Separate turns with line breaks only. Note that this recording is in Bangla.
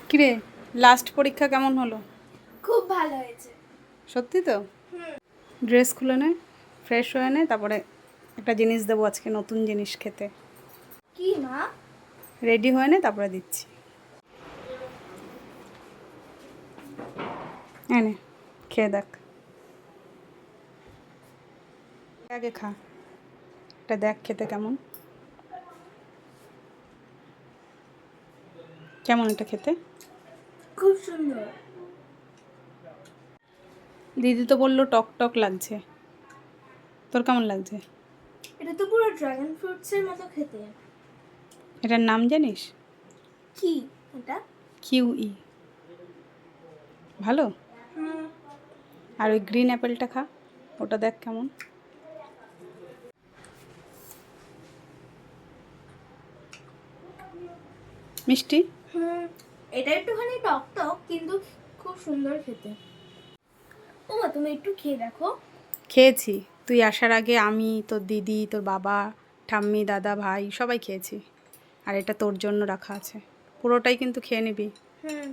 কিরে, লাস্ট পরীক্ষা কেমন হলো?
খুব ভালো হয়েছে।
সত্যি তো? ড্রেস খুলে নে, ফ্রেশ হয়ে নে, তারপরে একটা জিনিস দেবো আজকে, নতুন জিনিস খেতে।
কি মা?
রেডি হয়ে নে, তারপরে দিচ্ছি। এনে খেয়ে দেখ, আগে খা, এটা দেখ খেতে কেমন। কেমন এটা খেতে?
খুব সুন্দর।
দিদি তো বললো টক টক লাগছে, তোর কেমন লাগছে?
এটা তো পুরো ড্রাগন ফ্রুটসের মতো খেতে।
এটার নাম জানিস?
কি এটা?
কিউই। ভালো।
হুম।
আর ওই গ্রিন অ্যাপেলটা খা, ওটা দেখ কেমন। মিষ্টি।
হুম, এটা একটুখানি টক টক কিন্তু খুব সুন্দর খেতে। ও মা, তুমি একটু খেয়ে দেখো।
খেয়েছি, তুই আসার আগে আমি, তোর দিদি, তোর বাবা, ঠাম্মি, দাদা, ভাই সবাই খেয়েছি। আর এটা তোর জন্য রাখা আছে, পুরোটাই কিন্তু খেয়ে নিবি।
হুম।